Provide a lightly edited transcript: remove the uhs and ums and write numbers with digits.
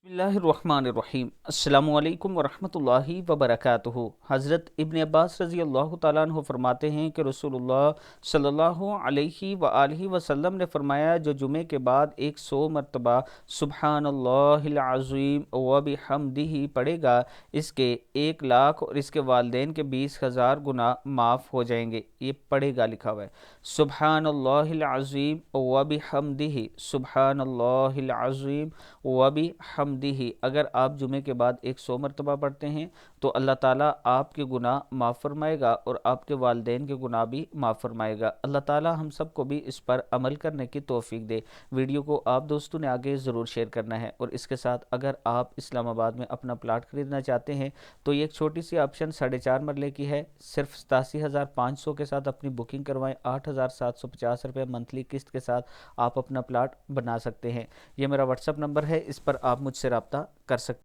बिस्मिल्लाहिर्रहमानिर्रहीम। अस्सलामु अलैकुम वरहमतुल्लाहि वबरकातुहू। हज़रत इब्न अब्बास रज़ी अल्लाह तआला अन्हु फरमाते हैं कि रसूलुल्लाह सल्लल्लाहु अलैहि वआलिहि वसल्लम ने फरमाया, जो जुमे के बाद 100 मरतबा सुब्हानल्लाहिल अज़ीम व बिहम्दिही पढ़ेगा, इसके 1 लाख और इसके वालिदैन के 20,000 गुनाह माफ़ हो जाएंगे। ये पढ़ेगा लिखा हुआ है, सुब्हानल्लाहिल अज़ीम व बिहम्दिही, सुब्हानल्लाहिल अज़ीम व बिहम्दिही। अगर आप जुमे के बाद 100 मरतबा पढ़ते हैं तो अल्लाह ताला आपके गुनाह माफ़ फरमाएगा और आपके वालिदैन के गुनाह भी माफ़ फरमाएगा। अल्लाह ताला हम सबको भी इस पर अमल करने की तौफीक दे। वीडियो को आप दोस्तों ने आगे ज़रूर शेयर करना है। और इसके साथ अगर आप इस्लामाबाद में अपना प्लाट खरीदना चाहते हैं तो ये एक छोटी सी ऑप्शन 4.5 मरले की है। सिर्फ 87,500 के साथ अपनी बुकिंग करवाएं। 8,750 रुपये मंथली किस्त के साथ आप अपना प्लाट बना सकते हैं। ये मेरा व्हाट्सअप नंबर है, इस पर आप मुझसे रब्ता कर सकते हैं।